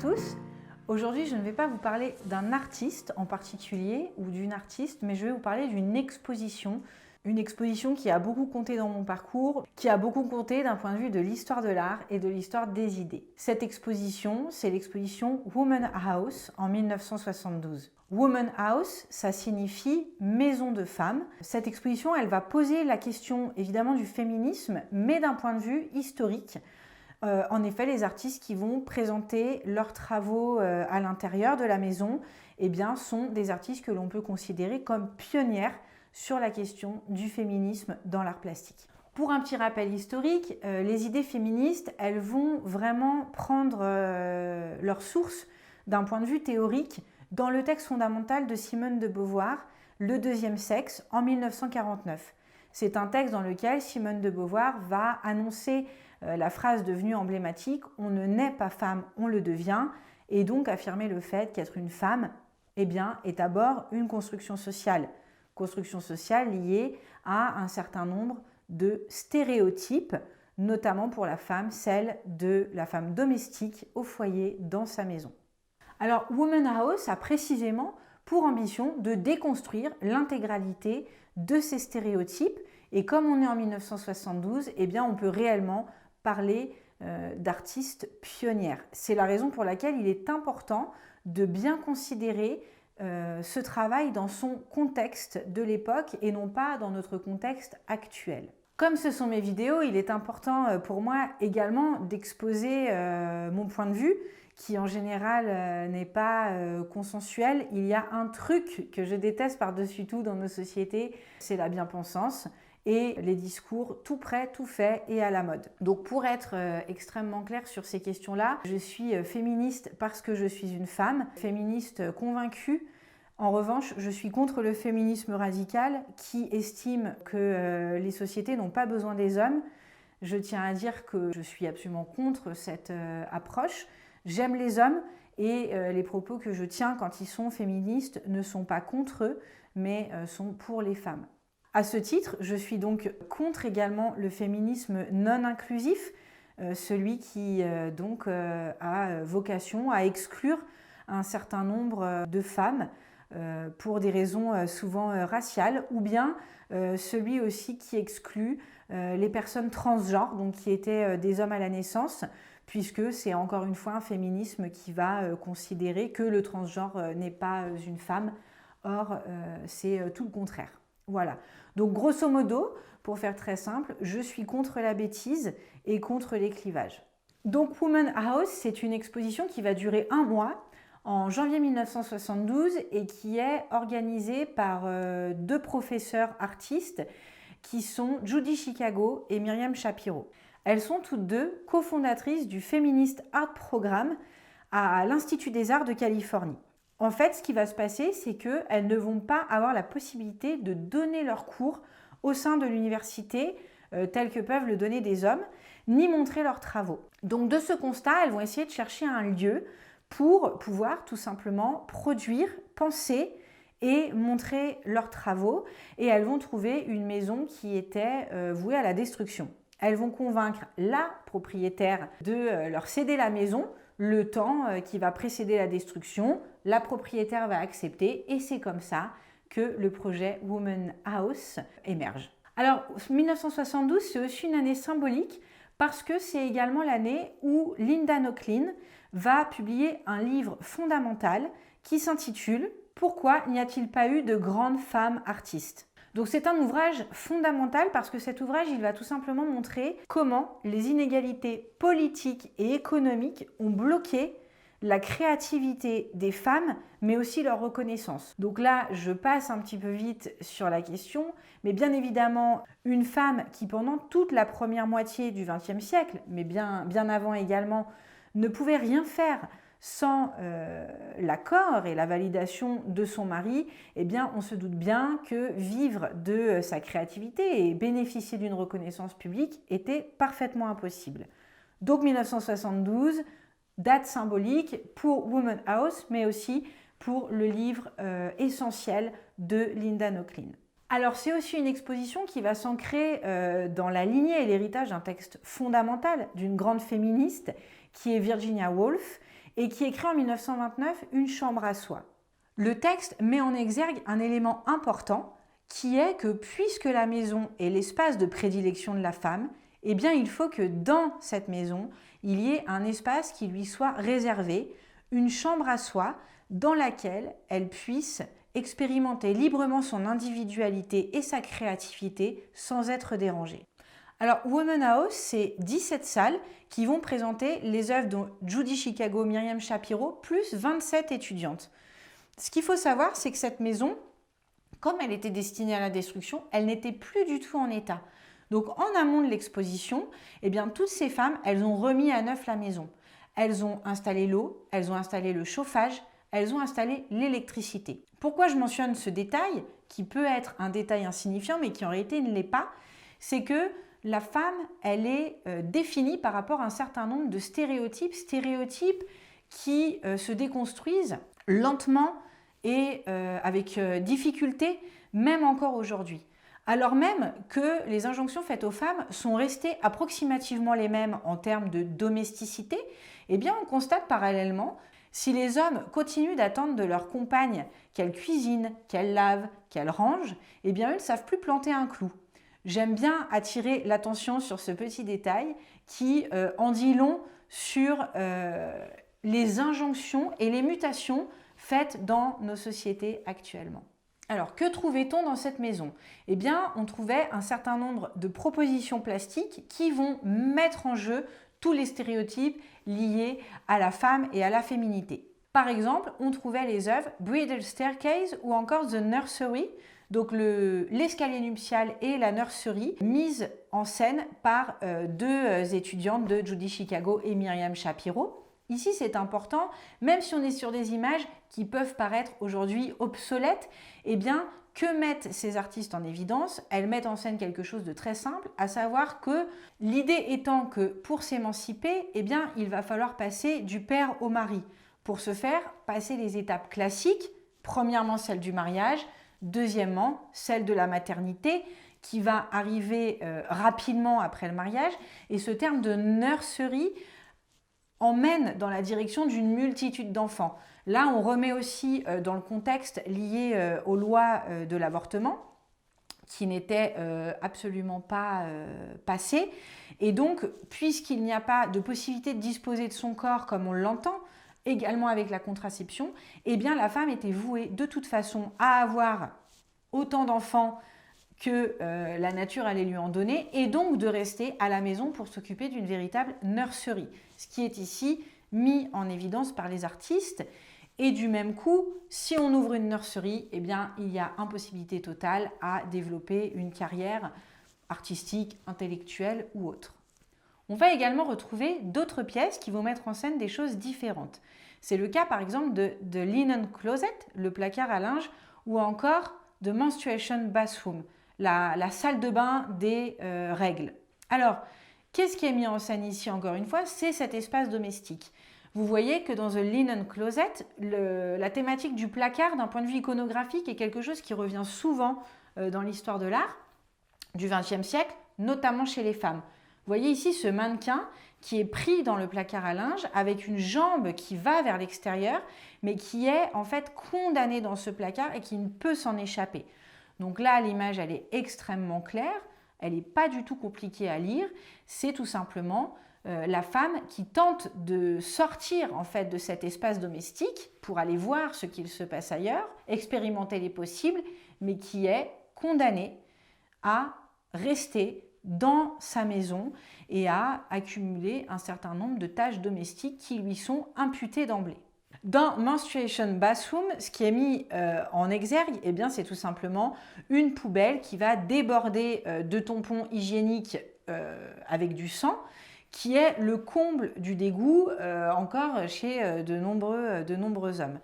tous. Aujourd'hui, je ne vais pas vous parler d'un artiste en particulier ou d'une artiste, mais je vais vous parler d'une exposition. Une exposition qui a beaucoup compté dans mon parcours, qui a beaucoup compté d'un point de vue de l'histoire de l'art et de l'histoire des idées. Cette exposition, c'est l'exposition Woman House en 1972. Woman House, ça signifie maison de femmes. Cette exposition, elle va poser la question évidemment du féminisme, mais d'un point de vue historique. En effet, les artistes qui vont présenter leurs travaux à l'intérieur de la maison, eh bien, sont des artistes que l'on peut considérer comme pionnières sur la question du féminisme dans l'art plastique. Pour un petit rappel historique, les idées féministes, elles vont vraiment prendre leur source d'un point de vue théorique dans le texte fondamental de Simone de Beauvoir, Le deuxième sexe, en 1949. C'est un texte dans lequel Simone de Beauvoir va annoncer la phrase devenue emblématique « On ne naît pas femme, on le devient » et donc affirmer le fait qu'être une femme eh bien, est d'abord une construction sociale liée à un certain nombre de stéréotypes, notamment pour la femme, celle de la femme domestique au foyer dans sa maison. Alors, Woman House a précisément pour ambition de déconstruire l'intégralité de ces stéréotypes et comme on est en 1972, eh bien, on peut réellement parler d'artistes pionnières. C'est la raison pour laquelle il est important de bien considérer ce travail dans son contexte de l'époque et non pas dans notre contexte actuel. Comme ce sont mes vidéos, il est important pour moi également d'exposer mon point de vue qui en général n'est pas consensuel. Il y a un truc que je déteste par-dessus tout dans nos sociétés, c'est la bien-pensance et les discours tout prêt, tout fait et à la mode. Donc pour être extrêmement clair sur ces questions-là, je suis féministe parce que je suis une femme, féministe convaincue. En revanche, je suis contre le féminisme radical qui estime que les sociétés n'ont pas besoin des hommes. Je tiens à dire que je suis absolument contre cette approche. J'aime les hommes et les propos que je tiens quand ils sont féministes ne sont pas contre eux, mais sont pour les femmes. À ce titre, je suis donc contre également le féminisme non inclusif, celui qui a vocation à exclure un certain nombre de femmes pour des raisons souvent raciales, ou bien celui aussi qui exclut les personnes transgenres, donc qui étaient des hommes à la naissance, puisque c'est encore une fois un féminisme qui va considérer que le transgenre n'est pas une femme. Or, c'est tout le contraire. Voilà. Donc, grosso modo, pour faire très simple, je suis contre la bêtise et contre les clivages. Donc, Woman House, c'est une exposition qui va durer un mois, en janvier 1972, et qui est organisée par deux professeurs artistes qui sont Judy Chicago et Myriam Shapiro. Elles sont toutes deux cofondatrices du Feminist Art Program à l'Institut des Arts de Californie. En fait, ce qui va se passer, c'est qu'elles ne vont pas avoir la possibilité de donner leurs cours au sein de l'université tels que peuvent le donner des hommes, ni montrer leurs travaux. Donc de ce constat, elles vont essayer de chercher un lieu pour pouvoir tout simplement produire, penser et montrer leurs travaux. Et elles vont trouver une maison qui était vouée à la destruction. Elles vont convaincre la propriétaire de leur céder la maison le temps qui va précéder la destruction. La propriétaire va accepter et c'est comme ça que le projet Woman House émerge. Alors 1972, c'est aussi une année symbolique parce que c'est également l'année où Linda Nochlin va publier un livre fondamental qui s'intitule « Pourquoi n'y a-t-il pas eu de grandes femmes artistes ?» Donc c'est un ouvrage fondamental parce que cet ouvrage, il va tout simplement montrer comment les inégalités politiques et économiques ont bloqué la créativité des femmes, mais aussi leur reconnaissance. Donc là, je passe un petit peu vite sur la question, mais bien évidemment, une femme qui pendant toute la première moitié du XXe siècle, mais bien avant également, ne pouvait rien faire sans l'accord et la validation de son mari, eh bien, on se doute bien que vivre de sa créativité et bénéficier d'une reconnaissance publique était parfaitement impossible. Donc 1972, date symbolique pour Woman House, mais aussi pour le livre essentiel de Linda Nochlin. Alors c'est aussi une exposition qui va s'ancrer dans la lignée et l'héritage d'un texte fondamental d'une grande féministe qui est Virginia Woolf et qui écrit en 1929 « Une chambre à soi ». Le texte met en exergue un élément important qui est que puisque la maison est l'espace de prédilection de la femme, eh bien il faut que dans cette maison, il y ait un espace qui lui soit réservé, une chambre à soi dans laquelle elle puisse expérimenter librement son individualité et sa créativité sans être dérangée. Alors, Woman House, c'est 17 salles qui vont présenter les œuvres de Judy Chicago, Myriam Shapiro, plus 27 étudiantes. Ce qu'il faut savoir, c'est que cette maison, comme elle était destinée à la destruction, elle n'était plus du tout en état. Donc, en amont de l'exposition, eh bien, toutes ces femmes, elles ont remis à neuf la maison. Elles ont installé l'eau, elles ont installé le chauffage, elles ont installé l'électricité. Pourquoi je mentionne ce détail, qui peut être un détail insignifiant, mais qui en réalité ne l'est pas, c'est que la femme, elle est définie par rapport à un certain nombre de stéréotypes qui se déconstruisent lentement et avec difficulté, même encore aujourd'hui. Alors même que les injonctions faites aux femmes sont restées approximativement les mêmes en termes de domesticité, eh bien on constate parallèlement, si les hommes continuent d'attendre de leur compagne qu'elle cuisine, qu'elle lave, qu'elle range, eh bien eux ne savent plus planter un clou. J'aime bien attirer l'attention sur ce petit détail qui en dit long sur les injonctions et les mutations faites dans nos sociétés actuellement. Alors, que trouvait-on dans cette maison? Eh bien, on trouvait un certain nombre de propositions plastiques qui vont mettre en jeu tous les stéréotypes liés à la femme et à la féminité. Par exemple, on trouvait les œuvres Bridal Staircase ou encore The Nursery, donc l'escalier nuptial et la nursery, mises en scène par deux étudiantes de Judy Chicago et Myriam Shapiro. Ici, c'est important, même si on est sur des images qui peuvent paraître aujourd'hui obsolètes, eh bien, que mettent ces artistes en évidence? Elles mettent en scène quelque chose de très simple, à savoir que l'idée étant que pour s'émanciper, eh bien, il va falloir passer du père au mari. Pour ce faire, passer les étapes classiques, premièrement celle du mariage, deuxièmement celle de la maternité, qui va arriver rapidement après le mariage. Et ce terme de nursery emmène dans la direction d'une multitude d'enfants. Là, on remet aussi dans le contexte lié aux lois de l'avortement, qui n'était absolument pas passé. Et donc, puisqu'il n'y a pas de possibilité de disposer de son corps comme on l'entend, également avec la contraception, eh bien la femme était vouée de toute façon à avoir autant d'enfants que la nature allait lui en donner, et donc de rester à la maison pour s'occuper d'une véritable nursery, ce qui est ici mis en évidence par les artistes. Et du même coup, si on ouvre une nursery, eh bien, il y a impossibilité totale à développer une carrière artistique, intellectuelle ou autre. On va également retrouver d'autres pièces qui vont mettre en scène des choses différentes. C'est le cas par exemple de Linen Closet, le placard à linge, ou encore de Menstruation Bathroom, la salle de bain des règles. Alors, qu'est-ce qui est mis en scène ici encore une fois? C'est cet espace domestique. Vous voyez que dans The Linen Closet, la thématique du placard d'un point de vue iconographique est quelque chose qui revient souvent dans l'histoire de l'art du XXe siècle, notamment chez les femmes. Vous voyez ici ce mannequin qui est pris dans le placard à linge avec une jambe qui va vers l'extérieur, mais qui est en fait condamné dans ce placard et qui ne peut s'en échapper. Donc là, l'image, elle est extrêmement claire, elle n'est pas du tout compliquée à lire, c'est tout simplement la femme qui tente de sortir en fait de cet espace domestique pour aller voir ce qu'il se passe ailleurs, expérimenter les possibles, mais qui est condamnée à rester dans sa maison et à accumuler un certain nombre de tâches domestiques qui lui sont imputées d'emblée. Dans Menstruation Bathroom, ce qui est mis en exergue, eh bien, c'est tout simplement une poubelle qui va déborder de tampons hygiéniques avec du sang, qui est le comble du dégoût encore chez de nombreux hommes.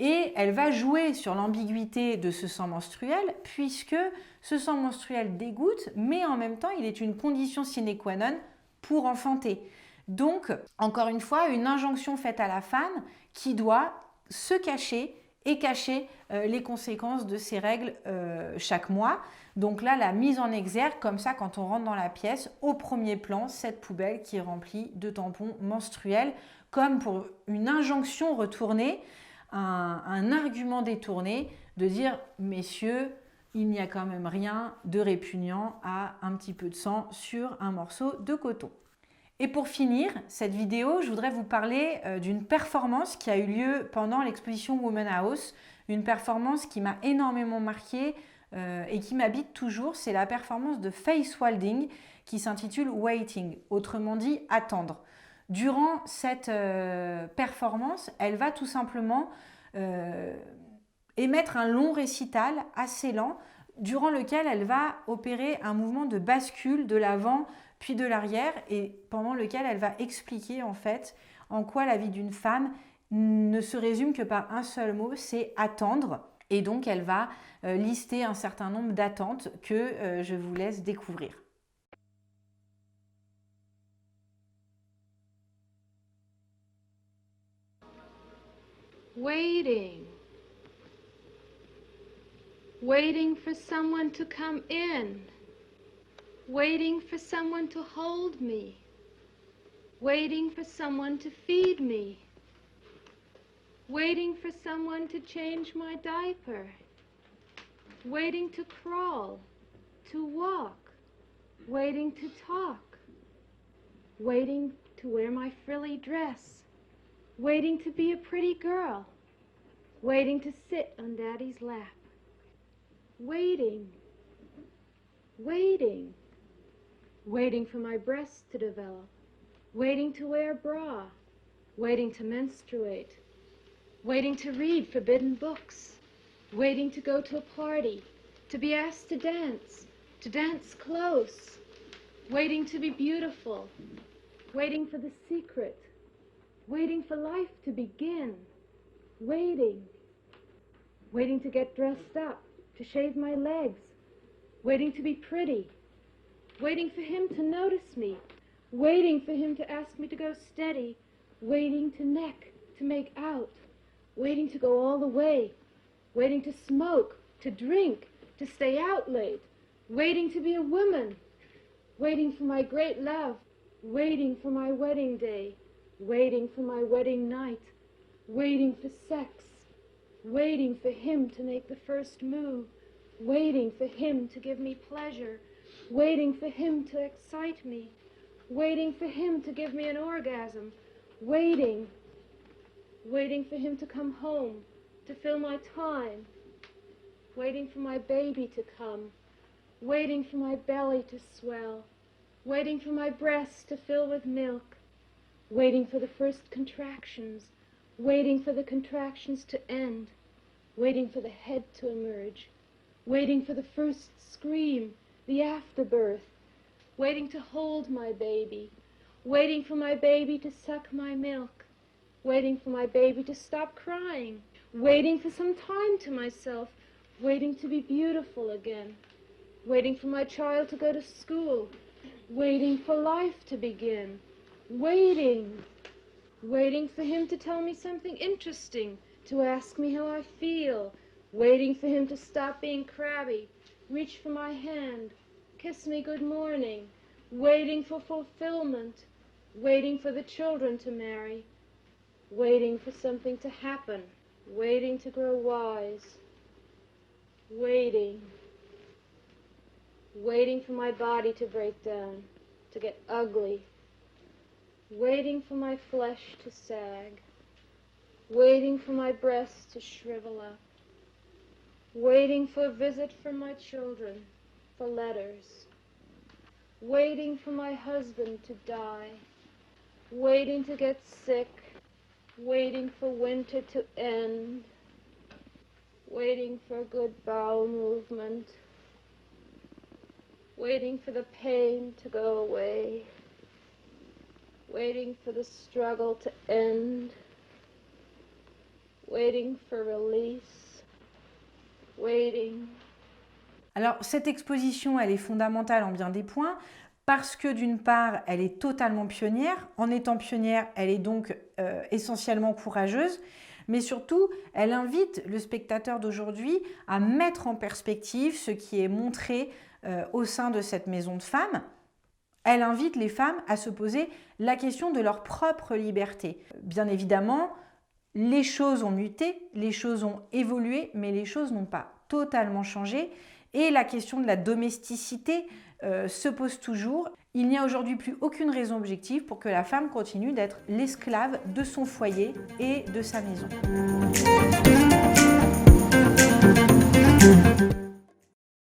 Et elle va jouer sur l'ambiguïté de ce sang menstruel, puisque ce sang menstruel dégoûte, mais en même temps, il est une condition sine qua non pour enfanter. Donc, encore une fois, une injonction faite à la femme qui doit se cacher et cacher les conséquences de ces règles chaque mois. Donc là, la mise en exergue, comme ça, quand on rentre dans la pièce, au premier plan, cette poubelle qui est remplie de tampons menstruels comme pour une injonction retournée, un argument détourné de dire « Messieurs, il n'y a quand même rien de répugnant à un petit peu de sang sur un morceau de coton ». Et pour finir cette vidéo, je voudrais vous parler d'une performance qui a eu lieu pendant l'exposition Woman House, une performance qui m'a énormément marquée et qui m'habite toujours, c'est la performance de Faith Walding qui s'intitule Waiting, autrement dit attendre. Durant cette performance, elle va tout simplement émettre un long récital assez lent durant lequel elle va opérer un mouvement de bascule de l'avant puis de l'arrière et pendant lequel elle va expliquer en fait en quoi la vie d'une femme ne se résume que par un seul mot, c'est attendre. Et donc elle va lister un certain nombre d'attentes que je vous laisse découvrir. Waiting. Waiting for someone to come in. Waiting for someone to hold me. Waiting for someone to feed me. Waiting for someone to change my diaper. Waiting to crawl, to walk. Waiting to talk. Waiting to wear my frilly dress. Waiting to be a pretty girl. Waiting to sit on Daddy's lap. Waiting. Waiting. Waiting for my breasts to develop, waiting to wear a bra, waiting to menstruate, waiting to read forbidden books, waiting to go to a party, to be asked to dance close, waiting to be beautiful, waiting for the secret, waiting for life to begin, waiting to get dressed up, to shave my legs, waiting to be pretty, waiting for him to notice me, waiting for him to ask me to go steady, waiting to neck, to make out, waiting to go all the way, waiting to smoke, to drink, to stay out late, waiting to be a woman, waiting for my great love, waiting for my wedding day, waiting for my wedding night, waiting for sex, waiting for him to make the first move, waiting for him to give me pleasure, waiting for him to excite me, waiting for him to give me an orgasm, waiting for him to come home, to fill my time, waiting for my baby to come, waiting for my belly to swell, waiting for my breasts to fill with milk, waiting for the first contractions, waiting for the contractions to end, waiting for the head to emerge, waiting for the first scream, the afterbirth, waiting to hold my baby, waiting for my baby to suck my milk, waiting for my baby to stop crying, waiting for some time to myself, waiting to be beautiful again, waiting for my child to go to school, waiting for life to begin, waiting for him to tell me something interesting, to ask me how I feel, waiting for him to stop being crabby, reach for my hand, kiss me good morning, waiting for fulfillment, waiting for the children to marry, waiting for something to happen, waiting to grow wise, waiting for my body to break down, to get ugly, waiting for my flesh to sag, waiting for my breasts to shrivel up, waiting for a visit from my children, for letters, waiting for my husband to die, waiting to get sick, waiting for winter to end, waiting for a good bowel movement, waiting for the pain to go away, waiting for the struggle to end, waiting for release, waiting. Alors, cette exposition, elle est fondamentale en bien des points parce que d'une part, elle est totalement pionnière. En étant pionnière, elle est donc essentiellement courageuse, mais surtout, elle invite le spectateur d'aujourd'hui à mettre en perspective ce qui est montré au sein de cette maison de femmes, Elle invite les femmes à se poser la question de leur propre liberté. Bien évidemment, les choses ont muté, les choses ont évolué, mais les choses n'ont pas totalement changé. Et la question de la domesticité se pose toujours. Il n'y a aujourd'hui plus aucune raison objective pour que la femme continue d'être l'esclave de son foyer et de sa maison.